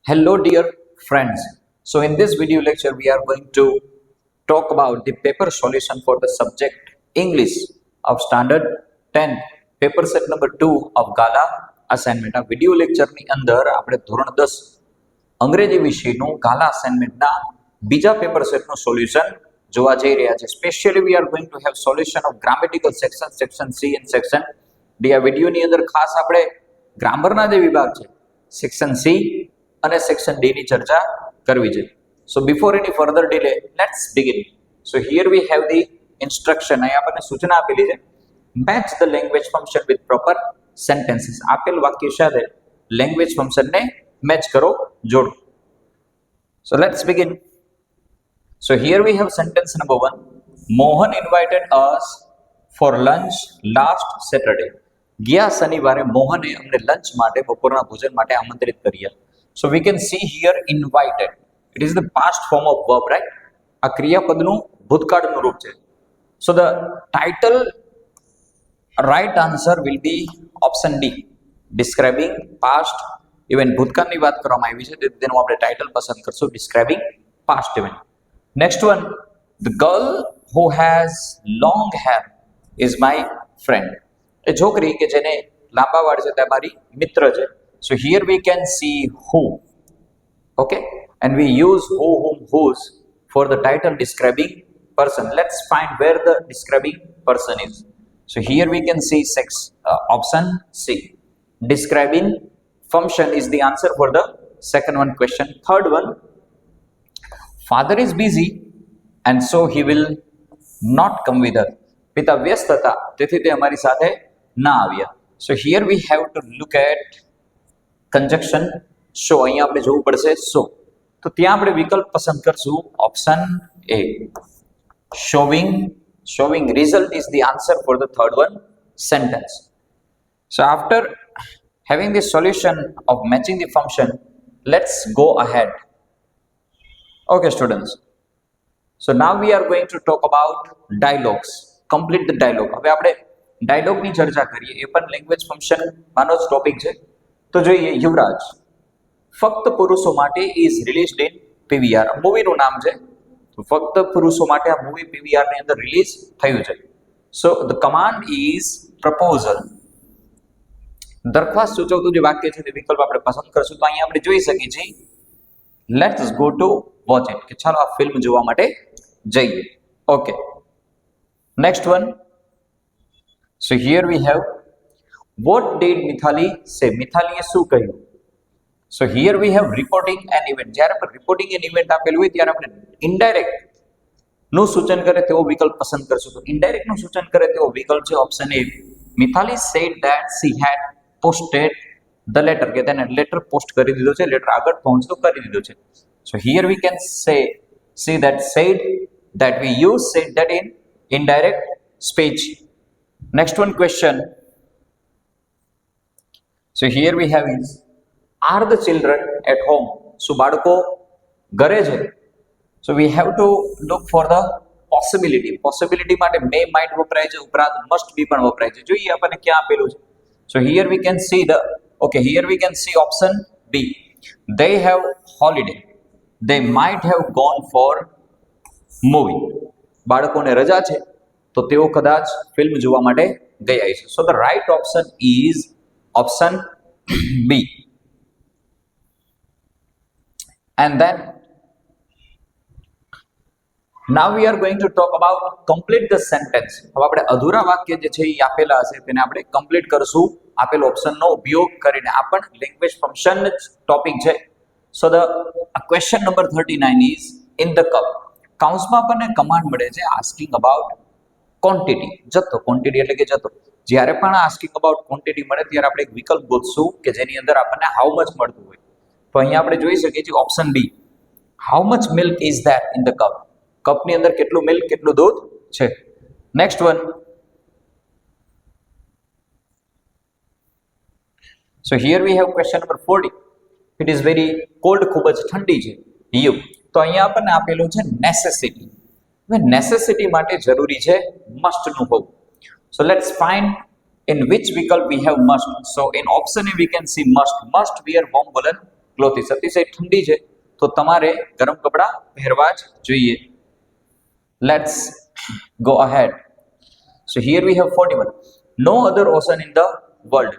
Hello, dear friends. So, in this video lecture, we are going to talk about the paper solution for the subject English of Standard 10, paper set number 2 of Gala assignment. આ video લેક્ચરની અંદર આપણે ધોરણ 10 અંગ્રેજી વિષયનું ગાલા અસાઇનમેન્ટના બીજા paper સેટનું solution જોવા જઈ રહ્યા છે. Specially V are going to have solution of grammatical section, section C and section D. આ વિડીયોની અંદર ખાસ આપણે ગ્રામરના જે વિભાગ છે સેક્શન સી અને સેક્શન ડી ની ચર્ચા કરવી છે. સો before any further delay let's begin. So here we have the instruction. અહીં આપણને સૂચના આપેલી છે, match the language function with proper sentences. આપેલ વાક્ય સાથે લેંગ્વેજ ફંક્શનને મેચ કરો, જોડો. So let's begin. So here we have sentence number 1. Mohan invited us for lunch last Saturday. ગયા શનિવારે મોહને અમને લંચ માટે, બપોરના ભોજન માટે આમંત્રિત કર્યા. So we can see here invited. It is the past form of verb, right? આ ક્રિયાપદનું ભૂતકાળનું રૂપ છે. So the title right answer will be option D, describing past event. ભૂતકાળની વાત કરવામાં આવી છે, તેનું આપણે ટાઇટલ પસંદ કરશું, describing past event. Next one, the girl who has long hair is my friend. એ છોકરી કે જેને લાંબા વાળ છે તે મારી મિત્ર છે. So here we can see who, okay, and we use who, whom, whose for the title describing person. Let's find where the describing person is. So here we can see option C, describing function is the answer for the second one question. Third one, father is busy and so he will not come with us. પિતા વ્યસ્ત હતા તેથી તે અમારી સાથે ના આવ્યા. So here we have to look at conjunction show. અહીંયા આપણે જોવું પડશે so. તો ત્યાં આપણે વિકલ્પ પસંદ કરશું option A, showing result is the answer for the third one sentence. So after having the solution of matching the function, let's go ahead. Okay students, so now we are going to talk about dialogues. Complete the dialogue. હવે આપણે ડાયલોગની ચર્ચા કરીએ. એ પણ language function માનો જ topic છે. તો જોઈએ, યુવરાજ ફક્ત પુરુષો માટે ઇઝ રિલીઝડ ઇન પીવીઆર. મૂવીનું નામ છે. તો ફક્ત પુરુષો માટે આ મૂવી પીવીઆર ની અંદર રિલીઝ થયું છે. So the command is proposal. દરખાસ્ત સૂચવતું જે વાક્ય છે તે વિકલ્પ આપણે પસંદ કરશું. તો અહીંયા આપણે જોઈ શકીએ છીએ let's go to watch it, કે ચાલો આ ફિલ્મ જોવા માટે જઈએ. Okay, next one. So here we have what did Mithali say? મિથાલીએ શું કહ્યું? So here we have reporting an event. જ્યારે પણ reporting an event આપેલું હોય ત્યારે આપણે indirect નું સૂચન કરે તેવો વિકલ્પ પસંદ કરશું. તો indirect નું સૂચન કરે તેવો વિકલ્પ છે option A. Mithali said that she had posted the letter, કે તેને લેટર પોસ્ટ કરી દીધો છે, લેટર આગળ પહોંચતો કરી દીધો છે. So here we can see that said, that we use said that in indirect speech. Next one question. So here we have is, are the children at home? So બાળકો ઘરે છે. So we have to look for the possibility. Possibility માટે may, might વપરાય છે, ઉપરાંત must be પણ વપરાય છે. જોઈએ આપણને ક્યાં આપેલું છે. So here we can see here we can see option B. They have holiday. They might have gone for movie. બાળકોને રજા છે તો તેઓ કદાચ ફિલ્મ જોવા માટે ગયા છે. So the right option is option B. And then now we are going to talk about complete the sentence. હવે આપણે અધૂરા વાક્ય જે છે એ આપેલા હશે તેને આપણે કમ્પ્લીટ કરશું આપેલ ઓપ્શનનો ઉપયોગ કરીને. આ પણ લેંગ્વેજ ફંક્શન ટોપિક છે. So the question number 39 is in the cup. કાઉન્સમાં આપણને કમાન્ડ મળે છે આસ્કિંગ અબાઉટ ક્વોન્ટિટી, જથ્થો. ક્વોન્ટિટી એટલે કે જથ્થો. જ્યારે પણ આસ્કિંગ અબાઉટ ક્વોન્ટિટી મળે ત્યારે આપણે એક વિકલ્પ ગોતશું કે જેની અંદર આપણને હાઉ મચ મળતું હોય. તો અહીંયા આપણે જોઈ શકીએ છીએ option B, how much milk is that in the cup. કપની અંદર કેટલું મિલ્ક, કેટલું દૂધ છે. Next one. So here we have question number 40. It is very cold, ખૂબ જ ઠંડી છે. યુ. તો અહીંયા આપણને આપેલું છે નેસેસિટી. હવે નેસેસિટી માટે જરૂરી છે મસ્ટનું હોવું. So let's find in which vikalp we have must. So in option A we can see must wear warm woolen clothes, અતિશય ઠંડી છે તો તમારે ગરમ કપડાં પહેરવા જ જોઈએ. Let's go ahead. So here we have 41. No other ocean in the world.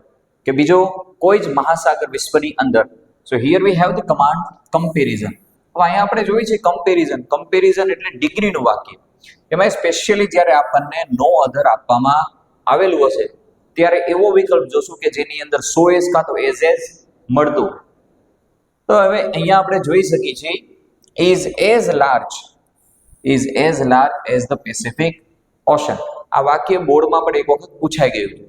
કે બીજો કોઈ જ મહાસાગર વિશ્વની અંદર. So here we have the command comparison. હવે અહીંયા આપણે જોઈએ છે કમ્પેરિઝન એટલે ડિગ્રીનું વાક્ય. એમાં સ્પેશિયલી જ્યારે આપણને નો અધર આપવામાં આવેલું હશે ત્યારે એવો વિકલ્પ જોશું કે જેની અંદર સો એઝ કાં તો એઝ મળતું. તો હવે અહીંયા આપણે જોઈ શકીએ છીએ is as large as the Pacific Ocean. આ વાક્ય બોર્ડમાં પણ એક વખત પૂછાઈ ગયું છે.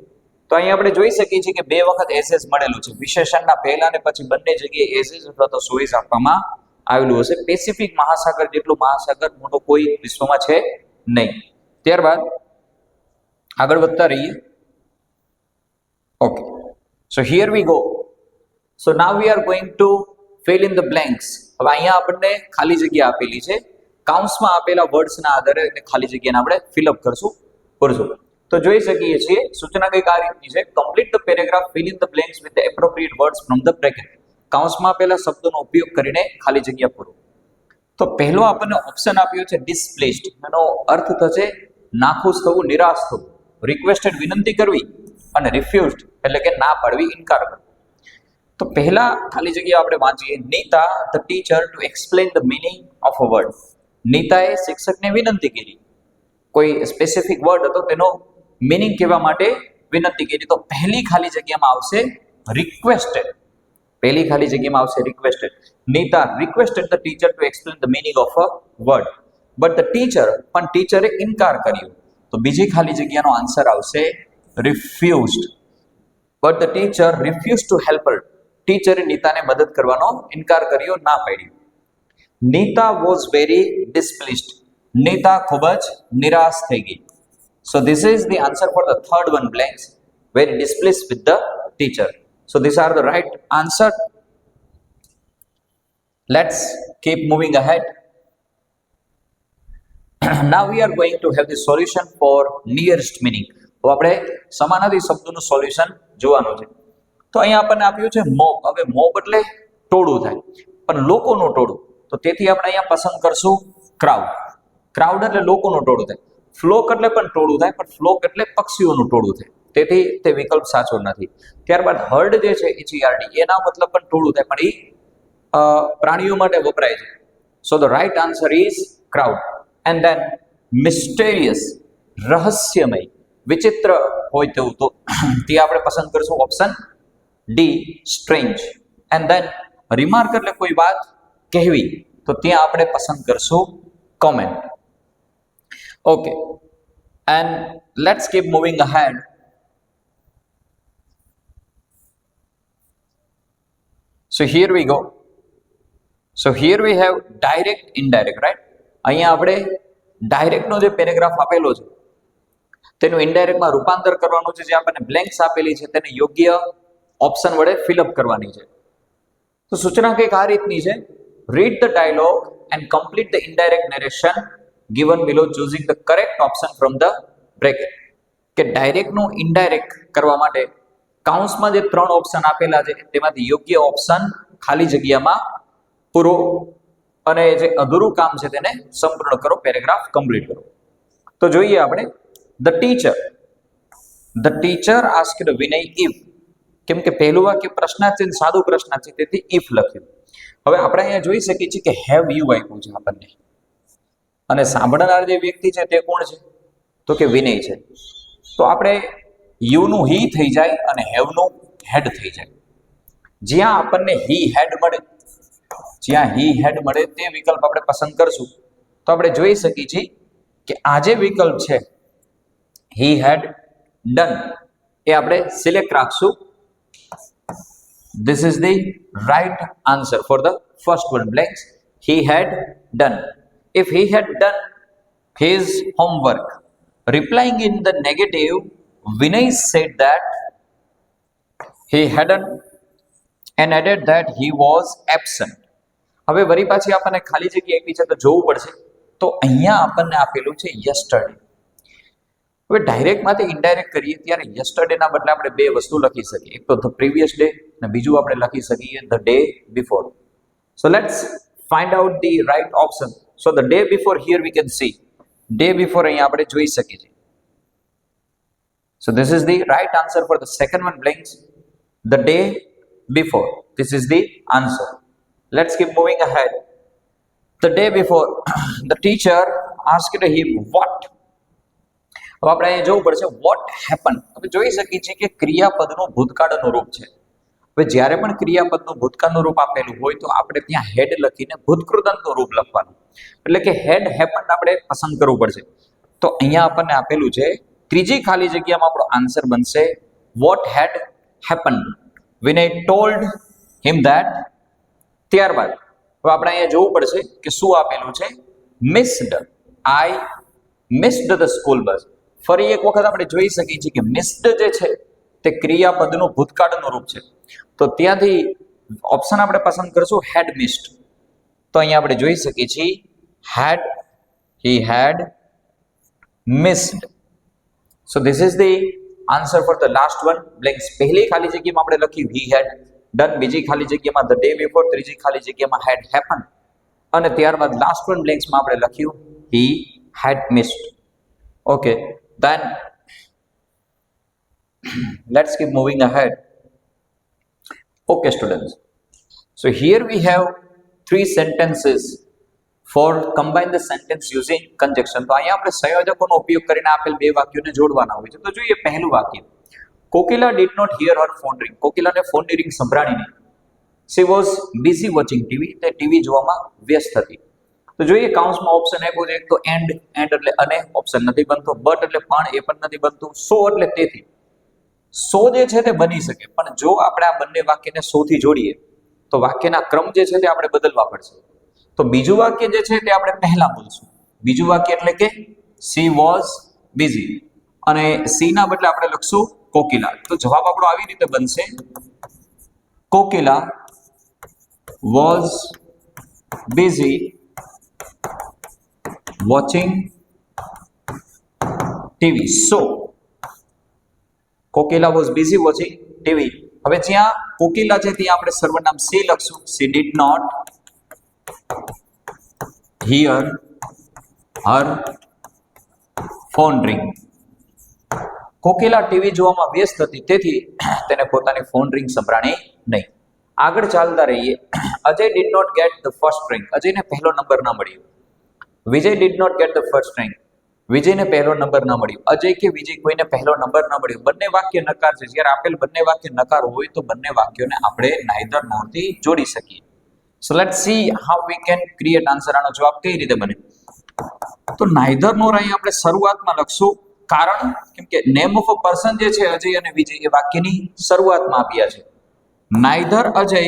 તો અહીંયા આપણે જોઈ શકીએ છીએ કે બે વખત એસ મળેલું છે. વિશેષણના પહેલા અને પછી બંને જગ્યાએ એસ અથવા તો સો એઝ આપવામાં આવેલું હશે. પેસિફિક મહાસાગર જેટલું મહાસાગર મોટો કોઈ વિશ્વમાં છે નહીં. ત્યારબાદ આગળ વધતા રહીએ. Okay, so here we go. So now we are going two fill in the blanks. હવે અહીંયા આપણને ખાલી જગ્યા આપેલી છે. કાઉન્સમાં આપેલા વર્ડ્સના આધારે ખાલી જગ્યાને આપણે ફિલઅપ કરશું. તો જોઈ શકીએ છીએ સૂચના કંઈક આ રીતની છે. Complete the paragraph, fill in the blanks with the appropriate words from the bracket. કાઉન્સમાં આપેલા શબ્દોનો ઉપયોગ કરીને ખાલી જગ્યા પૂરો. તો પહેલો આપણને ઓપ્શન આપ્યો છે ડિસ્પ્લેસ્ડ. એનો અર્થ થશે નાખુશ થવું, નિરાશ થવું. રિક્વેસ્ટેડ વિનંતી કરવી અને રિફ્યુઝડ એટલે કે ના પાડવી, ઇનકાર કરવો. તો પહેલા ખાલી જગ્યા આપણે વાંચીએ. Nita the teacher to explain the meaning of a word. નીતાએ શિક્ષકને વિનંતી કરી. કોઈ સ્પેસિફિક વર્ડ હતો તેનો મીનિંગ કહેવા માટે વિનંતી કરી. તો પહેલી ખાલી જગ્યામાં આવશે રિક્વેસ્ટેડ. પહેલી ખાલી જગ્યામાં આવશે requested. Nita requested the teacher to explain the meaning of a word but the teacher, પણ ટીચરે ઇનકાર કર્યો. તો બીજી ખાલી જગ્યાનો આન્સર આવશે refused. But the teacher refuse to help her. ટીચરે નીતાને મદદ કરવાનો ઇનકાર કર્યો, ના પાડી. Nita was very displaced. નીતા ખૂબ જ નિરાશ થઈ ગઈ. So this is the answer for the third one blanks, very displaced with the teacher. So this are the right answer. Let's keep moving ahead. Now we are going to have the solution for nearest meaning. તો આપણે સમાનાર્થી શબ્દોનું solution જોવાનું છે. તો અહીંયા આપણને આપ્યું છે મોબ. હવે મોબ એટલે ટોળું થાય, પણ લોકોનું ટોળું. તો તેથી આપણે અહીંયા પસંદ કરશું ક્રાઉડ. ક્રાઉડ એટલે લોકોનું ટોળું થાય. ફ્લોક એટલે પણ ટોળું થાય, પણ ફ્લોક એટલે પક્ષીઓનું ટોળું થાય. તેથી તે વિકલ્પ સાચો નથી. ત્યારબાદ હર્ડ જે છે HERD, એના મતલબ પણ ટોળું થાય, પણ એ પ્રાણીઓ માટે વપરાય છે. So the right answer is crowd. And then mysterious, રહસ્યમય, વિચિત્ર હોય તેવું, તો તે આપણે પસંદ કરશું option D, strange. And then remark એટલે કોઈ વાત કહેવી, તો ત્યાં આપણે પસંદ કરશું comment. Okay, and let's keep moving ahead. So here we go. So here we have direct, indirect, right. અહીંયા આપણે ડાયરેક્ટનો જે પેરેગ્રાફ આપેલો છે તેનું ઇનડાયરેક્ટમાં રૂપાંતર કરવાનું છે. જે આપણને બ્લેન્ક્સ આપેલી છે તેને યોગ્ય ઓપ્શન વડે ફિલઅપ કરવાની છે. તો સૂચના કંઈક આ રીતની છે. Read the dialogue and complete the indirect narration given below choosing the correct option from the bracket. કે ડાયરેક્ટનું ઇનડાયરેક્ટ કરવા માટે કાઉન્સમાં જે 3 ઓપ્શન આપેલા છે તેમાંથી યોગ્ય ઓપ્શન ખાલી જગ્યામાં પૂરો અને જે અધૂરું કામ છે તેને સંપૂર્ણ કરો, પેરેગ્રાફ કમ્પ્લીટ કરો. તો જોઈએ આપણે. The teacher asked Vinay if. કેમ કે પહેલું વાક્ય પ્રશ્નાર્થ છે, સાદું પ્રશ્નાર્થ છે, તેથી ઇફ લખ્યું. હવે આપણે અહીંયા જોઈ શકીએ છીએ કે હેવ યુ આપ્યું છે આપણને, અને સાંભળનાર જે વ્યક્તિ છે તે કોણ છે? તો કે વિનય છે. તો આપણે યુનું હી થઈ જાય અને હેવનું હેડ થઈ જાય. જ્યાં આપણને હી હેડ મળે તે વિકલ્પ આપણે પસંદ કરશું. તો આપણે જોઈ શકીએ છીએ કે આ જે વિકલ્પ છે હી હેડ ડન, એ આપણે સિલેક્ટ રાખશું. This is the right answer for the first one blanks. He had done. If he had done his homework, replying in the negative, Vinay said that he hadn't and added that he was absent. હવે વરી પાછી આપણને ખાલી જગ્યા આપી છે તો જોવું પડશે. તો અહીંયા આપણને આપેલું છે yesterday. હવે ડાયરેક્ટમાંથી ઇનડાયરેક્ટ કરીએ ત્યારે યસ્ટરડેના બદલે આપણે બે વસ્તુ લખી શકીએ. એક તો ધ પ્રીવિયસ ડે અને બીજું આપણે લખી શકીએ the day before. So let's find out the right option. So the day before here we can see. Day before અહીંયા આપણે જોઈ શકીએ છીએ. So this is the right answer for the second one blanks. The day before. This is the answer. Let's keep moving ahead. The day before, the teacher asked him what. હવે આપણે અહીંયા જોવું પડશે what happened. હવે જોઈ શકીએ છીએ કે ક્રિયાપદનું ભૂતકાળનું રૂપ છે. હવે જ્યારે પણ ક્રિયાપદનું ભૂતકાળનું રૂપ આપેલું હોય તો આપણે ત્યાં હેડ લખીને ભૂતકૃદંતનું રૂપ લખવાનું. એટલે કે હેડ હેપન્ડ આપણે પસંદ કરવું પડશે. તો અહીંયા આપણને આપેલું છે ત્રીજી ખાલી જગ્યામાં આપણો આન્સર બનશે what had happened. Vinay told him that. ત્યારબાદ હવે આપણે અહીંયા જોવું પડશે કે શું આપેલું છે missed. I missed the school bus. ફરી એક વખત આપણે જોઈ શકીએ છીએ કે missed જે છે તે ક્રિયાપદનું ભૂતકાળનું રૂપ છે. તો ત્યાંથી ઓપ્શન આપણે પસંદ કરશું had missed. તો અહીંયા આપણે જોઈ શકીએ છીએ he had missed. So this is the answer for the last one blanks. પહેલી ખાલી જગ્યામાં આપણે લખ્યું he had done, બીજી ખાલી જગ્યામાં the day before, ત્રીજી ખાલી જગ્યામાં had happened અને ત્યારબાદ last one blanks માં આપણે લખ્યું he had missed. Okay, then let's keep moving ahead. Okay students, so here we have three sentences for combine the sentence using conjunction. તો અહીંયા આપણે સંયોજકોનો ઉપયોગ કરીને આપેલ બે વાક્યોને જોડવાના હોય છે. તો જોઈએ પહેલું વાક્ય. Kokila did not hear her phone ring. કોકિલાને ફોન રિંગ સંભળાણી નહીં. She was busy watching TV. તે ટીવી જોવામાં વ્યસ્ત હતી. તો જોઈએ કાઉન્સમાં ઓપ્શન આપ્યો છે. એક તો એન્ડ એટલે અને ઓપ્શન નથી બનતો. બટ એટલે પણ એ પણ નથી બનતું. સો એટલે તેથી. સો જે છે તે બની શકે પણ જો આપણે આ બંને વાક્યને સો થી જોડીએ તો વાક્યના ક્રમ જે છે તે આપણે બદલવા પડશે. તો બીજું વાક્ય જે છે તે આપણે પહેલા બોલશું. બીજું વાક્ય એટલે કે she was busy અને સી ના બદલે આપણે લખશું કોકિલા. તો જવાબ આપણો આવી રીતે બનશે Kokila was busy watching TV. So Kokila was busy watching TV. હવે જ્યાં કોકિલા છે ત્યાં આપણે સર્વનામ સી લખશું. she did not hear her phone ring. Kokila TV જોવામાં વ્યસ્ત હતી તેથી તેને પોતાની ફોન રિંગ સંભળાણી નહીં. આગળ ચાલતા રહીએ. Ajay did not get the first rank. અજયને પહેલો નંબર ન મળ્યો. વિજય did not get the first rank. વિજયને પહેલો નંબર ન મળ્યો. અજય કે વિજય કોઈને પહેલો નંબર ન મળ્યો. બંને વાક્ય નકાર છે. જ્યારે આપેલ બંને વાક્ય નકાર હોય તો બંને વાક્યોને આપણે neither nor થી જોડી શકીએ. So let's see how we can create answer. આનો જવાબ કઈ રીતે બને? તો neither nor અહીં આપણે શરૂઆતમાં લખશું. કારણ કેમ કે નેમ ઓફ અ પર્સન જે છે અજય અને વિજય એ વાક્યની શરૂઆતમાં આપ્યા છે. neither અજય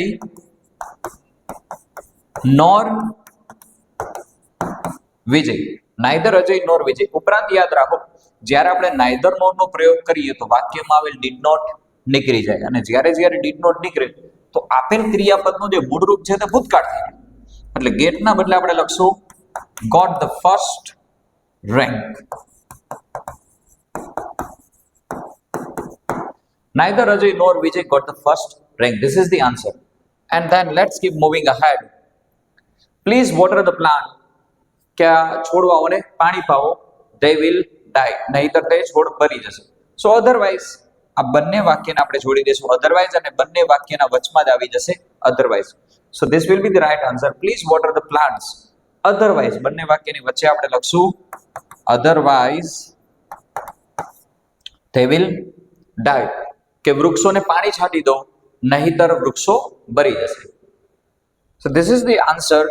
nor વિજય. neither અજય nor વિજય. ઉપરાંત યાદ રાખો જ્યારે આપણે neither nor નો પ્રયોગ કરીએ તો વાક્યમાં આવેલ did not નીકળી જાય અને જ્યારે did not નીકળે તો આપેલ ક્રિયાપદનું જે મૂળ રૂપ છે તે ભૂતકાળ થઈ જાય. એટલે get ના બદલે આપણે લખશું got the first rank. Neither Ajay nor Vijay got the first rank. This is the answer. And then let's keep moving ahead. Please water the plant. क्या છોડવાઓને પાણી પાવો. They will die. નહીતર તે છોડ મરી જશે. So otherwise આ બંને વાક્યને આપણે જોડી દઈશું otherwise અને બંને વાક્યના વચમાં જ આવી જશે otherwise. So this will be the right answer. Please water the plants. Otherwise બંને વાક્યની વચ્ચે આપણે લખશું otherwise they will die. કે વૃક્ષોને પાણી છાંટી દો નહીતર વૃક્ષો મરી જશે. So this is the answer.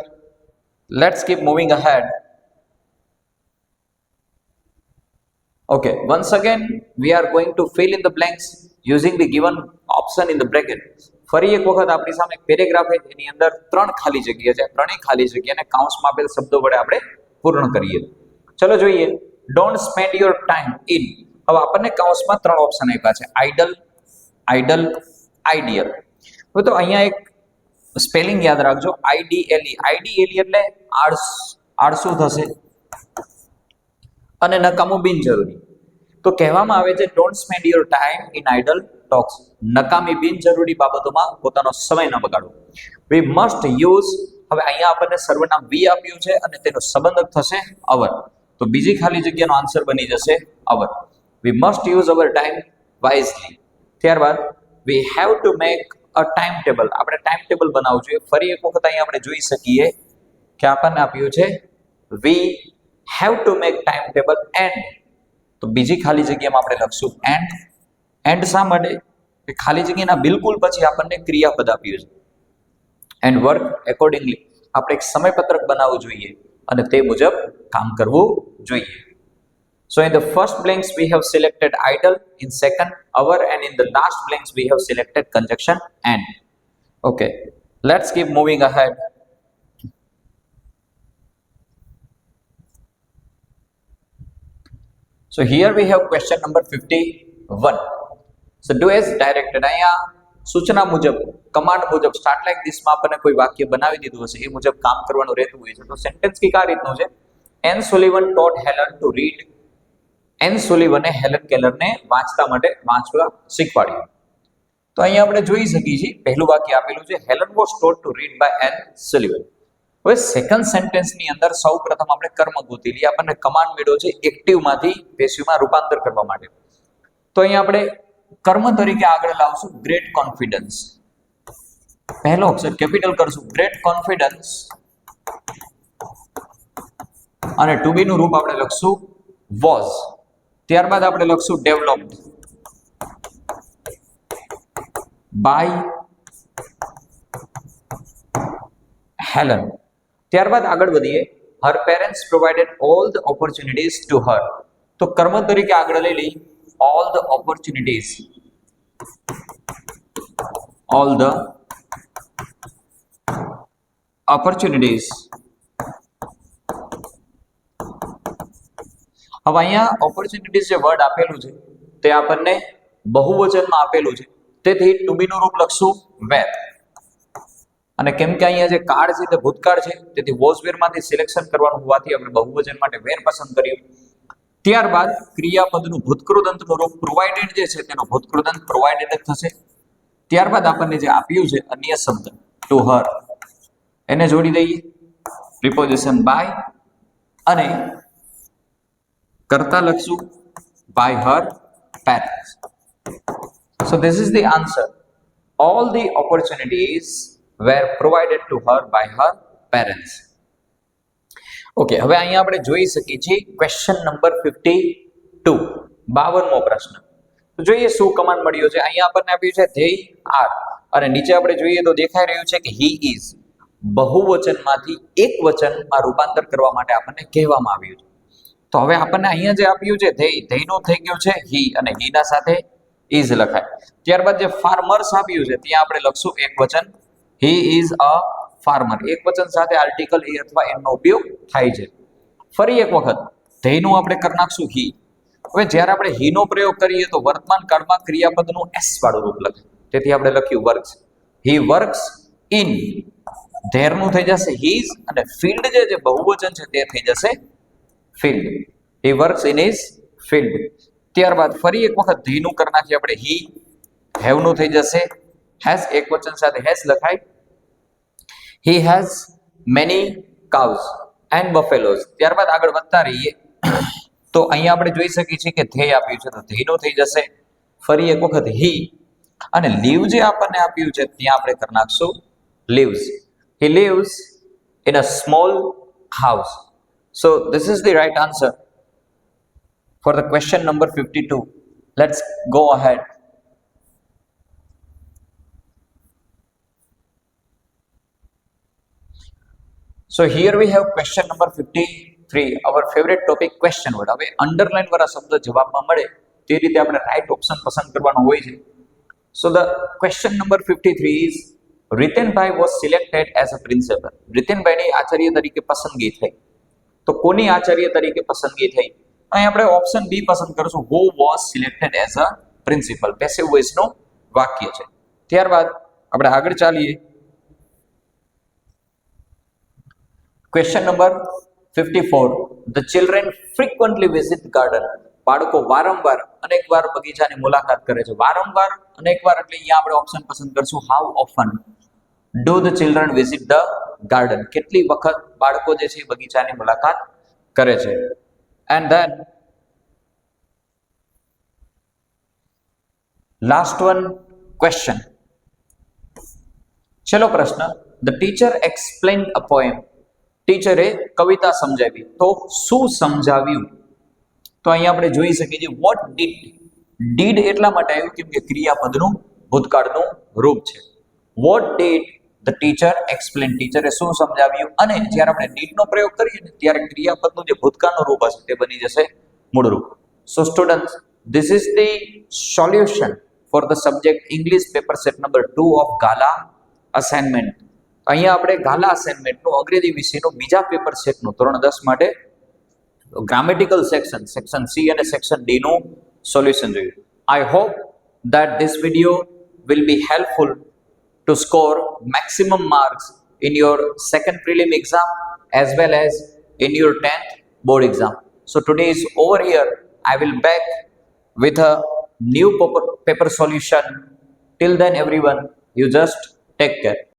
Let's keep moving ahead. Okay, once again we are going to fill in the blanks using the given option in the bracket. ફરી એક વખત આપણી સામે પેરેગ્રાફ છે એની અંદર ત્રણ ખાલી જગ્યા છે. ત્રણેય ખાલી જગ્યાને કાઉન્સમાં આપેલ શબ્દો વડે આપણે પૂર્ણ કરીએ. ચલો જોઈએ. Don't spend your time in. હવે આપણને કાઉન્સમાં ત્રણ ઓપ્શન આપ્યા છે આઇડલ, આઇડલ, આઇડિયલ. હવે તો અહીંયા એક સ્પેલિંગ યાદ રાખજો આઈડીએલઈ. આઈડીએલઈ એટલે આળસુ થશે અને નકામું બિનજરૂરી. તો તો કહેવામાં આવે છે don't spend your time in idle talks, નકામી બિનજરૂરી બાબતોમાં પોતાનો સમય ન બગાડવો. વી મસ્ટ યુઝ, હવે અહીંયા આપણને સર્વનામ વી આપ્યું છે અને તેનો સંબંધ થશે અવર, તો બીજી ખાલી જગ્યાનો આન્સર બની જશે our. We must use our time wisely. ત્યારબાદ we have to make a time table, આપણે ટાઈમ ટેબલ બનાવવું જોઈએ. ફરી એક વખત અહીંયા આપણે જોઈ શકીએ કે આપણને આપ્યું છે વી have to make time table and, તો બીજી ખાલી જગ્યામાં આપણે લખશું એન્ડ. એન્ડ શા માટે? કે ખાલી જગ્યાના બિલકુલ પછી આપણને ક્રિયાપદ આપ્યું છે. એન્ડ વર્ક એકોર્ડિંગલી, આપણે એક સમયપત્રક બનાવવું જોઈએ અને તે મુજબ કામ કરવું જોઈએ. So in the first blanks we have selected idle, in second hour, and in the last blanks we have selected conjunction and. Okay, let's keep moving ahead. So here we have question number 51. So do as directed. અહીંયા સૂચના મુજબ, command મુજબ start like this માં આપણને કોઈ વાક્ય બનાવી દીધું હશે, એ મુજબ કામ કરવાનું રહેતું હોય છે. તો સેન્ટેન્સ કંઈક આ રીતનું છે. Ann Sullivan taught Helen to read, Ann સુલિવને હેલન કેલરને વાંચવા શીખવાડ્યું. તો અહીંયા આપણે જોઈ શકીએ છીએ પહેલું વાક્ય આપેલું છે Helen was taught to read by Ann Sullivan. હવે સેકન્ડ સેન્ટેન્સની અંદર સૌ પ્રથમ આપણે કર્મ ગોતી લઈએ. આપણને કમાન્ડ મળ્યો છે એક્ટિવમાંથી પેસિવમાં રૂપાંતર કરવા માટે. તો અહીંયા આપણે કર્મ તરીકે આગળ લાવશું ગ્રેટ કોન્ફિડન્સ. પહેલો અક્ષર કેપિટલ કરશું ગ્રેટ કોન્ફિડન્સ, અને ટુ બી નું રૂપ આપણે લખશું વોઝ. ત્યારબાદ આપણે લખશું ડેવલપ્ડ બાય હેલન. ત્યારબાદ આગળ વધીએ, her parents provided all the opportunities to her. તો કર્મ તરીકે આગળ લઈ લઈ all the opportunities, all the opportunities. હવે અહીંયા ઓપોર્ચ્યુનિટીઝ જે વર્ડ આપેલું છે તે આપણને બહુવચનમાં આપેલું છે, તેથી ટુ બી નું રૂપ લખશું વેર. અને કેમ કે અહીંયા જે કાળ છે તે ભૂતકાળ છે, તેથી વોઝ વેર માંથી સિલેક્શન કરવાનું હોવાથી આપણે બહુવચન માટે વેર પસંદ કર્યું. ત્યારબાદ ક્રિયાપદનું ભૂતકૃદંતનું રૂપ પ્રોવાઇડેડ જે છે તેનો ભૂતકૃદંત પ્રોવાઇડેડ જ થશે. ત્યારબાદ આપણને જે આપ્યું છે અન્ય શબ્દ ટુ હર, એને જોડી દઈએ પ્રિપોઝિશન બાય, અને કરતા લખશું by her parents. So this is the answer. All the opportunities were provided to her by her parents. Okay, હવે અહીંયા આપણે જોઈ શકીએ છીએ ક્વેશ્ચન નંબર 52, 52મો પ્રશ્ન. તો જોઈએ શું કમાન્ડ મળ્યો છે. અહીંયા આપણને આપ્યું છે ધે આર, અને નીચે આપણે જોઈએ તો દેખાઈ રહ્યું છે કે હી ઇઝ. બહુવચનમાંથી એક વચનમાં રૂપાંતર કરવા માટે આપણને કહેવામાં આવ્યું છે. તો હવે આપણને અહીંયા જે આપ્યું છે ધેયનું થઈ ગયું છે હી, અને હીના સાથે ઇઝ લખાય. ત્યારબાદ જે ફાર્મર્સ આપ્યું છે ત્યાં આપણે લખશું એક વચન હી ઇઝ અ ફાર્મર. એક વચન સાથે આર્ટિકલ એ અથવા એનો ઉપયોગ થાય છે. ફરી એક વખત ધેયનું આપણે કરી નાખશું હી. હવે જ્યારે આપણે હીનો પ્રયોગ કરીએ તો વર્તમાન કાળમાં ક્રિયાપદનું એસ વાળું રૂપ લખે, તેથી આપણે લખ્યું વર્ક્સ. હી વર્ક્સ ઇન, ધેરનું થઈ જશે હીઝ, અને ફિલ્ડ જે બહુવચન છે તે થઈ જશે field. He works in his field. ત્યારબાદ ફરી એક વખત ધીનું કરી નાખીએ આપણે હી. હેવનું થઈ જશે હેઝ, એક વચન સાથે હેઝ લખાય. He has many cows and buffaloes. ત્યારબાદ આગળ વધતા રહીએ તો અહીંયા આપણે જોઈ શકીએ છીએ કે ધેય આપ્યું છે તો ધેયનું થઈ જશે ફરી એક વખત હી, અને લીવ જે આપણને આપ્યું છે ત્યાં આપણે કરી નાખશું leaves. He lives in a small house. So this is the right answer for the question number 52. Let's go ahead. So here we have question number 53, our favorite topic question word. હવે underline વાળા શબ્દ જવાબમાં મળે તે રીતે આપણે right option પસંદ કરવાનો હોય છે. So the question number 53 is Ritanbhai was selected as a principal. Ritanbhaiની Acharya તરીકે પસંદગી થઈ. તો કોની આચાર્ય તરીકે પસંદગી થઈ? અહીં આપણે ઓપ્શન બી પસંદ કરશું, who was selected as a principal. Passive વોઇસનું વાક્ય છે. ત્યારબાદ આપણે આગળ ચાલીએ. Question number 54, the children frequently visit garden. બાળકો વારંવાર અનેકવાર બગીચાની મુલાકાત કરે છે. વારંવાર અનેકવાર એટલે અહીંયા આપણે ઓપ્શન પસંદ કરશું how often do the children visit the garden. કેટલી વખત બાળકો જે છે બગીચાની મુલાકાત કરે છે. And then last one question. છેલ્લો પ્રશ્ન. The teacher explain a poem. ટીચરે કવિતા સમજાવી. તો શું સમજાવ્યું? તો અહીંયા આપણે જોઈ શકીએ છીએ વોટ ડીડ એટલા માટે આવ્યું કેમ કે ક્રિયાપદનું ભૂતકાળનું રૂપ છે. What did the teacher explain. ટીચરે શું સમજાવ્યું? અને જ્યારે આપણે ડીડનો પ્રયોગ કરીએ ને ત્યારે ક્રિયાપદનું જે ભૂતકાળનું રૂપ હશે તે બની જશે મૂળ રૂપ. So students, this is the solution for the subject English paper set number 2 of Gala assignment. અહીંયા આપણે ગાલા અસાઇનમેન્ટનું અંગ્રેજી વિષયનું બીજા પેપર સેટનું ધોરણ 10 માટે ગ્રામેટિકલ સેક્શન સી અને સેક્શન ડી નું સોલ્યુશન જોયું. I hope that this video will be helpful to score maximum marks in your second prelim exam as well as in your 10th board exam. So today is over here. I will back with a new paper solution. Till then everyone, you just take care.